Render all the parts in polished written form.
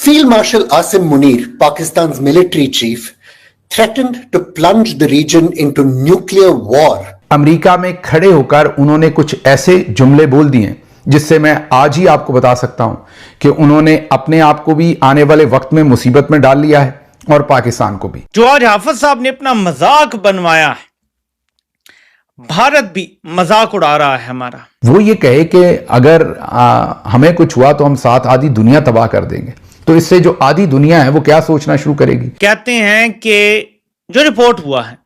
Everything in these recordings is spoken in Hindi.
Field Marshal Asim Munir, Pakistan's military chief, threatened to plunge the region into nuclear war. America में खड़े होकर उन्होंने कुछ ऐसे जुमले बोल दिए जिससे मैं आज ही आपको बता सकता हूं कि उन्होंने अपने आप को भी आने वाले वक्त में मुसीबत में डाल लिया है और पाकिस्तान को भी। जो आज हाफिज साहब ने अपना मजाक बनवाया है, भारत भी मजाक उड़ा रहा है हमारा। वो ये कहे कि अगर हमें कुछ हुआ तो हम साथ आधी दुनिया तबाह कर देंगे, तो इससे जो आधी दुनिया है वो क्या सोचना शुरू करेगी। कहते हैं कि जो रिपोर्ट हुआ है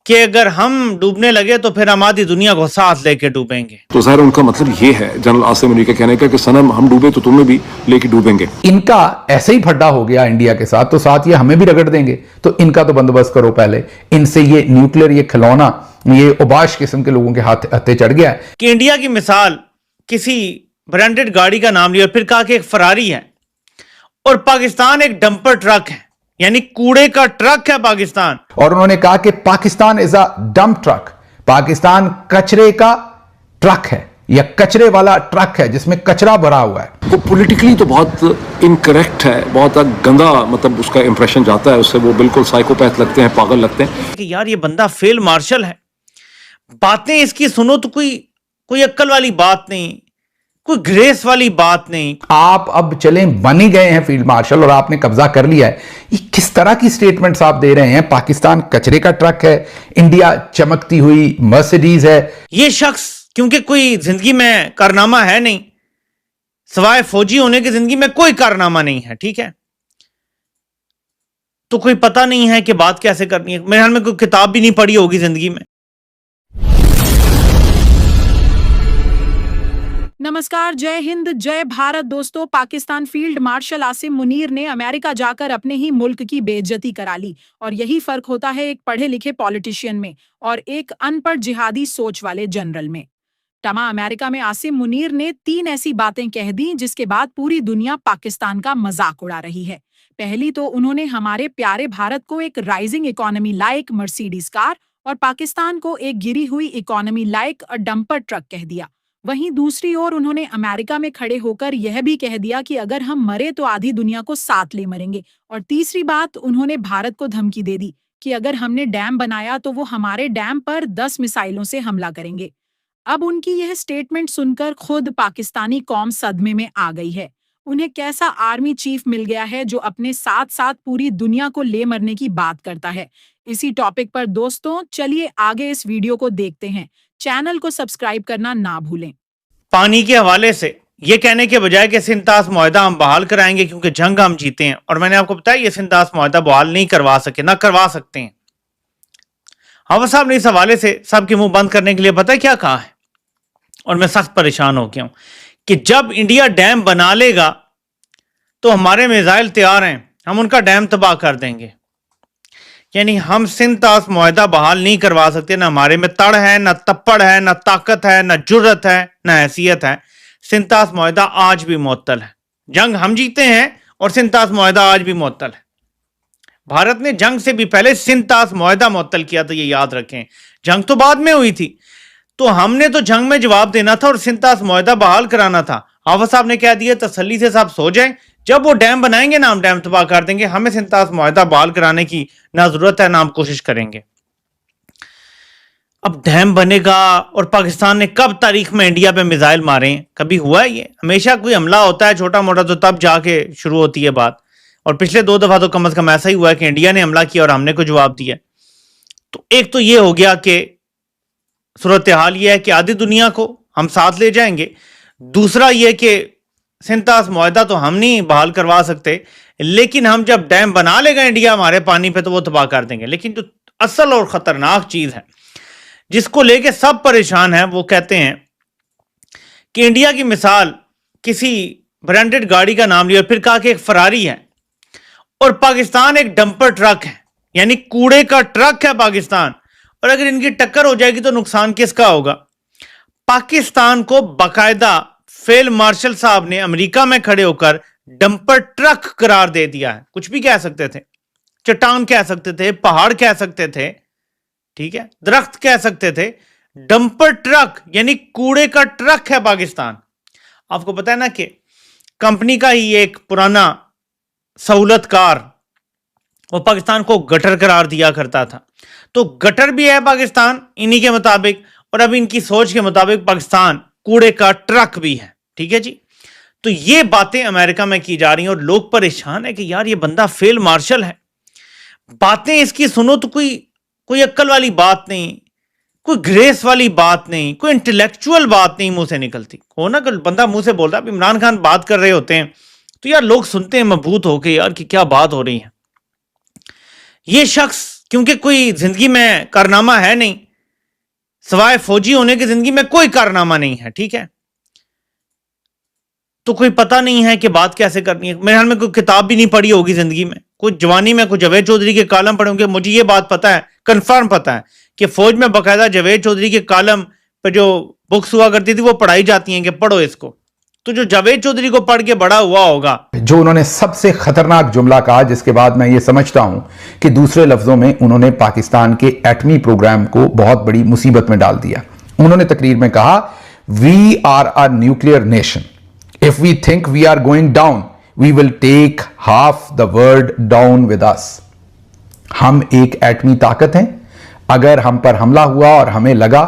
कि अगर हम डूबने लगे तो फिर हम आधी दुनिया को साथ लेके डूबेंगे। तो ज़ाहिर उनका मतलब ये है जनरल आसिम मुनीर का कहने का कि सनम हम डूबे तो तुम्हें भी लेके डूबेंगे। इनका ऐसे ही फड्डा हो गया इंडिया के साथ, तो साथ ये हमें भी रगड़ देंगे। तो इनका तो बंदोबस्त करो पहले, इनसे ये न्यूक्लियर ये खिलौना ये उबाश किस्म के लोगों के हत्थे चढ़ गया है। कि इंडिया की मिसाल किसी ब्रांडेड गाड़ी का नाम लिया और फिर कहा कि एक फरारी है और पाकिस्तान एक डंपर ट्रक है, यानी कूड़े का ट्रक है पाकिस्तान। और उन्होंने कहा कि Pakistan is a dump truck, Pakistan कचरे का ट्रक है या कचरे वाला ट्रक है जिसमें कचरा भरा हुआ है। वो पॉलिटिकली तो बहुत इनकरेक्ट है, बहुत गंदा मतलब उसका इंप्रेशन जाता है उससे, वो बिल्कुल साइकोपैथ लगते हैं, पागल लगते हैं कि यार ये बंदा फील्ड मार्शल है, बातें इसकी सुनो तो कोई अक्ल वाली बात नहीं, कोई ग्रेस वाली बात नहीं। आप अब चलें बन ही गए हैं फील्ड मार्शल और आपने कब्जा कर लिया है। ये किस तरह की स्टेटमेंट्स आप दे रहे हैं? पाकिस्तान कचरे का ट्रक है, इंडिया चमकती हुई मर्सिडीज है। ये शख्स क्योंकि कोई जिंदगी में कारनामा है नहीं, सवाए फौजी होने की जिंदगी में कोई कारनामा नहीं है, ठीक है, तो कोई पता नहीं है कि बात कैसे करनी है। मेरे ख्याल में कोई किताब भी नहीं पढ़ी होगी जिंदगी में। नमस्कार, जय हिंद, जय भारत। दोस्तों, पाकिस्तान फील्ड मार्शल आसिम मुनीर ने अमेरिका जाकर अपने ही मुल्क की बेइज्जती करा ली। और यही फर्क होता है एक पढ़े लिखे पॉलिटिशियन में और एक अनपढ़ जिहादी सोच वाले जनरल में। टमा अमेरिका में आसिम मुनीर ने 3 ऐसी बातें कह दी जिसके बाद पूरी दुनिया पाकिस्तान का मजाक उड़ा रही है। पहली तो उन्होंने हमारे प्यारे भारत को एक rising economy like Mercedes car और पाकिस्तान को एक गिरी हुई इकोनॉमी लाइक डंपर ट्रक कह दिया। वहीं दूसरी ओर उन्होंने अमेरिका में खड़े होकर यह भी कह दिया कि अगर हम मरे तो आधी दुनिया को साथ ले मरेंगे। और तीसरी बात, उन्होंने भारत को धमकी दे दी कि अगर हमने डैम बनाया तो वो हमारे डैम पर 10 मिसाइलों से हमला करेंगे। अब उनकी यह स्टेटमेंट सुनकर खुद पाकिस्तानी कौम सदमे में आ गई है। उन्हें कैसा आर्मी चीफ मिल गया है जो अपने साथ साथ पूरी दुनिया को ले मरने की बात करता है। इसी टॉपिक पर दोस्तों चलिए आगे इस वीडियो को देखते हैं। चैनल को सब्सक्राइब करना ना भूलें। पानी के हवाले से ये कहने के बजाय कि सिंतास मुआहदा हम बहाल कराएंगे क्योंकि जंग हम जीते हैं, और मैंने आपको बताया ये सिंतास मुआहदा बहाल नहीं करवा सके, ना करवा सकते हैं। हाफिज साहब ने इस हवाले से सबके मुंह बंद करने के लिए पता है क्या कहा है, और मैं सख्त परेशान हो गया हूं कि जब इंडिया डैम बना लेगा तो हमारे मिसाइल तैयार हैं, हम उनका डैम तबाह कर देंगे। यानी हम सिंतास मुआहदा बहाल नहीं करवा सकते, ना हमारे में तड़ है, ना तप्पड़ है, ना ताकत है, ना जुर्रत है, ना हैसियत है। सिंतास मुआहदा आज भी मुअत्तल है। जंग हम जीते हैं और सिंतास मुआहदा आज भी मुअत्तल है। भारत ने जंग से भी पहले सिंतास मुआहदा मुअत्तल किया था, ये याद रखें। जंग तो बाद में हुई थी, तो हमने तो जंग में जवाब देना था और सिंतास मुआहदा बहाल कराना था। हाफिज साहब ने कह दिया तसल्ली से सब सो जाएं, जब वो डैम बनाएंगे ना हम डैम तबाह कर देंगे, हमें सिंतास मुआहदा बहाल कराने की ना जरूरत है ना हम कोशिश करेंगे। अब डैम बनेगा और पाकिस्तान ने कब तारीख में इंडिया पे मिसाइल मारे? कभी हुआ है ये? हमेशा कोई हमला होता है छोटा मोटा तो तब जाके शुरू होती है बात, और पिछले 2 दफा तो कम से कम ऐसा ही हुआ है कि इंडिया ने हमला किया और हमने को जवाब दिया। तो एक तो ये हो गया कि सूरत हाल ये है कि आधी दुनिया को हम साथ ले जाएंगे। दूसरा ये कि सिंतास मुआहदा तो हम नहीं बहाल करवा सकते, लेकिन हम जब डैम बना लेगा इंडिया हमारे पानी पे तो वो तबाह कर देंगे। लेकिन जो असल और खतरनाक चीज है जिसको लेके सब परेशान है, वो कहते हैं कि इंडिया की मिसाल किसी ब्रांडेड गाड़ी का नाम लिया और फिर कहा कि एक फरारी है और पाकिस्तान एक डंपर ट्रक है, यानी कूड़े का ट्रक है पाकिस्तान। और अगर इनकी टक्कर हो जाएगी तो नुकसान किसका होगा? पाकिस्तान को बाकायदा फील्ड मार्शल साहब ने अमेरिका में खड़े होकर डंपर ट्रक करार दे दिया है। कुछ भी कह सकते थे, चट्टान कह सकते थे, पहाड़ कह सकते थे, ठीक है, दरख्त कह सकते थे, डंपर ट्रक यानी कूड़े का ट्रक है पाकिस्तान। आपको पता है ना कि कंपनी का ही एक पुराना सहूलतकार वो पाकिस्तान को गटर करार दिया करता था। तो गटर भी है पाकिस्तान इन्हीं के मुताबिक, और अभी इनकी सोच के मुताबिक पाकिस्तान कूड़े का ट्रक भी है। ठीक है जी। तो ये बातें अमेरिका में की जा रही हैं और लोग परेशान है कि यार ये बंदा फील्ड मार्शल है, बातें इसकी सुनो तो कोई अक्ल वाली बात नहीं, कोई ग्रेस वाली बात नहीं, कोई इंटेलेक्चुअल बात नहीं मुंह से निकलती। हो ना, कल बंदा मुंह से बोलता है, इमरान खान बात कर रहे होते हैं तो यार लोग सुनते हैं मबहूत होके, यार कि क्या बात हो रही है। ये शख्स क्योंकि कोई जिंदगी में कारनामा है नहीं, सवाए फौजी होने की जिंदगी में कोई कारनामा नहीं है, ठीक है, तो कोई पता नहीं है कि बात कैसे करनी है। मेरे ख्याल में कोई किताब भी नहीं पढ़ी होगी जिंदगी में, कोई जवानी में कोई जावेद चौधरी के कालम पढ़े होंगे। मुझे ये बात पता है, कंफर्म पता है कि फौज में बाकायदा जावेद चौधरी के कालम पर जो बुक्स हुआ करती थी वो पढ़ाई जाती हैं कि पढ़ो इसको। तो जो जावेद चौधरी को पढ़ के बड़ा हुआ होगा, जो उन्होंने सबसे खतरनाक जुमला कहा, जिसके बाद मैं ये समझता हूं कि दूसरे लफ्जों में उन्होंने पाकिस्तान के एटमी प्रोग्राम को बहुत बड़ी मुसीबत में डाल दिया। उन्होंने तकरीर में कहा, we are a nuclear nation, if we think we are going down we will take half the world down with us. हम एक एटमी ताकत हैं, अगर हम पर हमला हुआ और हमें लगा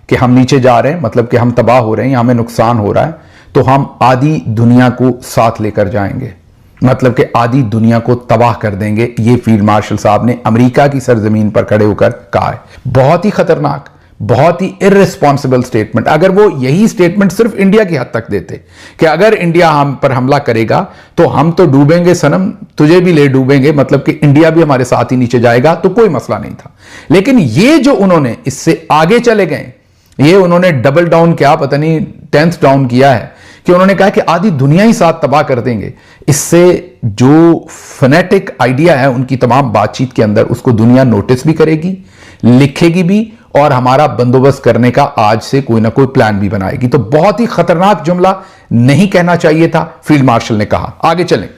कि हम नीचे जा रहे हैं, मतलब कि हम तबाह हो रहे हैं या हमें नुकसान हो रहा है, तो हम आधी दुनिया को साथ लेकर जाएंगे, मतलब कि आधी दुनिया को तबाह कर देंगे। ये फील्ड मार्शल साहब ने अमेरिका की सरजमीन पर खड़े होकर कहा है। बहुत ही खतरनाक, बहुत ही इररिस्पॉन्सिबल स्टेटमेंट। अगर वो यही स्टेटमेंट सिर्फ इंडिया की हद तक देते कि अगर इंडिया हम पर हमला करेगा तो हम तो डूबेंगे सनम, तुझे भी ले डूबेंगे, मतलब कि इंडिया भी हमारे साथ ही नीचे जाएगा, तो कोई मसला नहीं था। लेकिन ये जो उन्होंने इससे आगे चले गए, ये उन्होंने डबल डाउन किया, पता नहीं 10th डाउन किया है, कि उन्होंने कहा कि आधी दुनिया ही साथ तबाह कर देंगे। इससे जो फनेटिक आइडिया है उनकी तमाम बातचीत के अंदर, उसको दुनिया नोटिस भी करेगी, लिखेगी भी, और हमारा बंदोबस्त करने का आज से कोई ना कोई प्लान भी बनाएगी। तो बहुत ही खतरनाक जुमला, नहीं कहना चाहिए था, फील्ड मार्शल ने कहा। आगे चलें।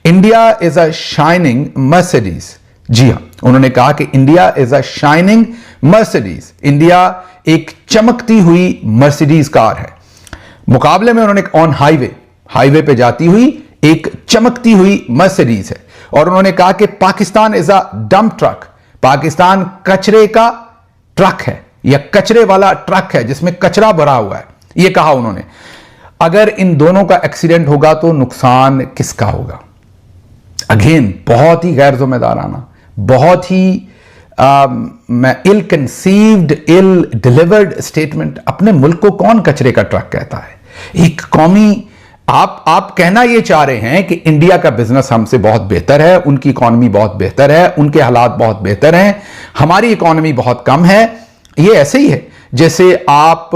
India is a shining Mercedes. जी हां, उन्होंने कहा कि India is a shining Mercedes, India एक चमकती हुई मर्सिडीज कार है। मुकाबले में उन्होंने ऑन हाईवे पे जाती हुई एक चमकती हुई मर्सिडीज है। और उन्होंने कहा कि Pakistan is a dump truck, Pakistan कचरे का ट्रक है या कचरे वाला ट्रक है जिसमें कचरा भरा हुआ है, यह कहा उन्होंने। अगर इन दोनों का एक्सीडेंट होगा तो नुकसान किसका होगा? अगेन बहुत ही गैर जिम्मेदाराना, बहुत ही इल कंसीव्ड, इल डिलीवर्ड स्टेटमेंट। अपने मुल्क को कौन कचरे का ट्रक कहता है? एक कौमी, आप कहना यह चाह रहे हैं कि इंडिया का बिजनेस हमसे बहुत बेहतर है, उनकी इकोनॉमी बहुत बेहतर है, उनके हालात बहुत बेहतर हैं, हमारी इकोनॉमी बहुत कम है। ये ऐसे ही है जैसे आप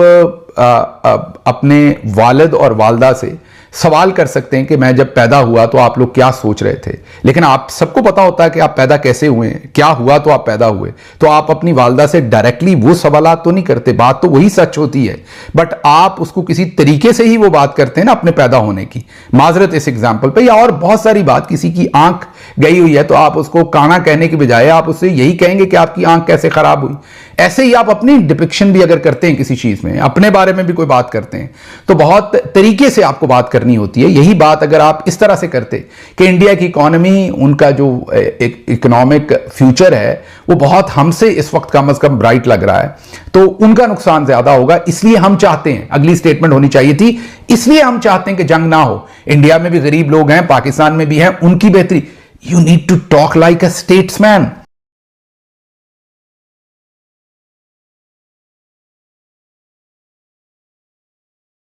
अपने वालिद और वालदा से सवाल कर सकते हैं कि मैं जब पैदा हुआ तो आप लोग क्या सोच रहे थे, लेकिन आप सबको पता होता है कि आप पैदा कैसे हुए हैं, क्या हुआ तो आप पैदा हुए। तो आप अपनी वालदा से डायरेक्टली वो सवालात तो नहीं करते, बात तो वही सच होती है, बट आप उसको किसी तरीके से ही वो बात करते हैं ना अपने पैदा होने की। माजरत इस एग्जाम्पल पे, या और बहुत सारी बात, किसी की आंख गई हुई है तो आप उसको काना कहने की बजाय आप उससे यही कहेंगे कि आपकी आंख कैसे खराब हुई। ऐसे ही आप अपनी डिपिक्शन भी अगर करते हैं किसी चीज में, अपने बारे में भी कोई बात करते हैं, तो बहुत तरीके से आपको बात करनी होती है। यही बात अगर आप इस तरह से करते कि इंडिया की इकोनॉमी, उनका जो इकोनॉमिक फ्यूचर है वो बहुत हमसे इस वक्त कम से कम ब्राइट लग रहा है, तो उनका नुकसान ज्यादा होगा। इसलिए हम चाहते हैं, अगली स्टेटमेंट होनी चाहिए थी, इसलिए हम चाहते हैं कि जंग ना हो। इंडिया में भी गरीब लोग हैं, पाकिस्तान में भी हैं, उनकी बेहतरी। You need to talk like a statesman.